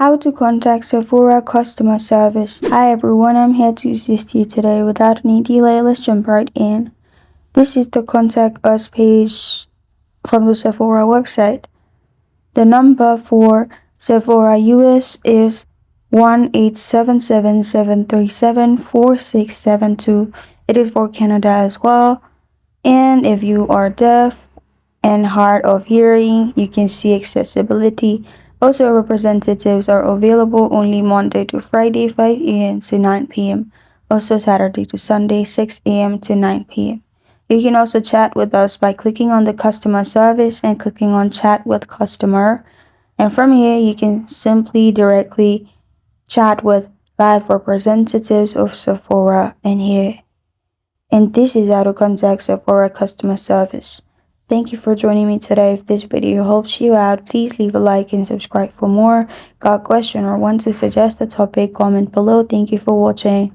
How to contact Sephora Customer Service. Hi everyone, I'm here to assist you today. Without any delay, let's jump right in. This is the Contact Us page from the Sephora website. The number for Sephora US is 1-877-737-4672. It is for Canada as well. And if you are deaf and hard of hearing, you can see accessibility. Also, representatives are available only Monday to Friday, 5 a.m. to 9 p.m. Also, Saturday to Sunday, 6 a.m. to 9 p.m. You can also chat with us by clicking on the customer service and clicking on chat with customer. And from here, you can simply directly chat with live representatives of Sephora in here. And this is how to contact Sephora customer service. Thank you for joining me today. If this video helps you out, please leave a like and subscribe for more. Got a question or want to suggest a topic, comment below. Thank you for watching.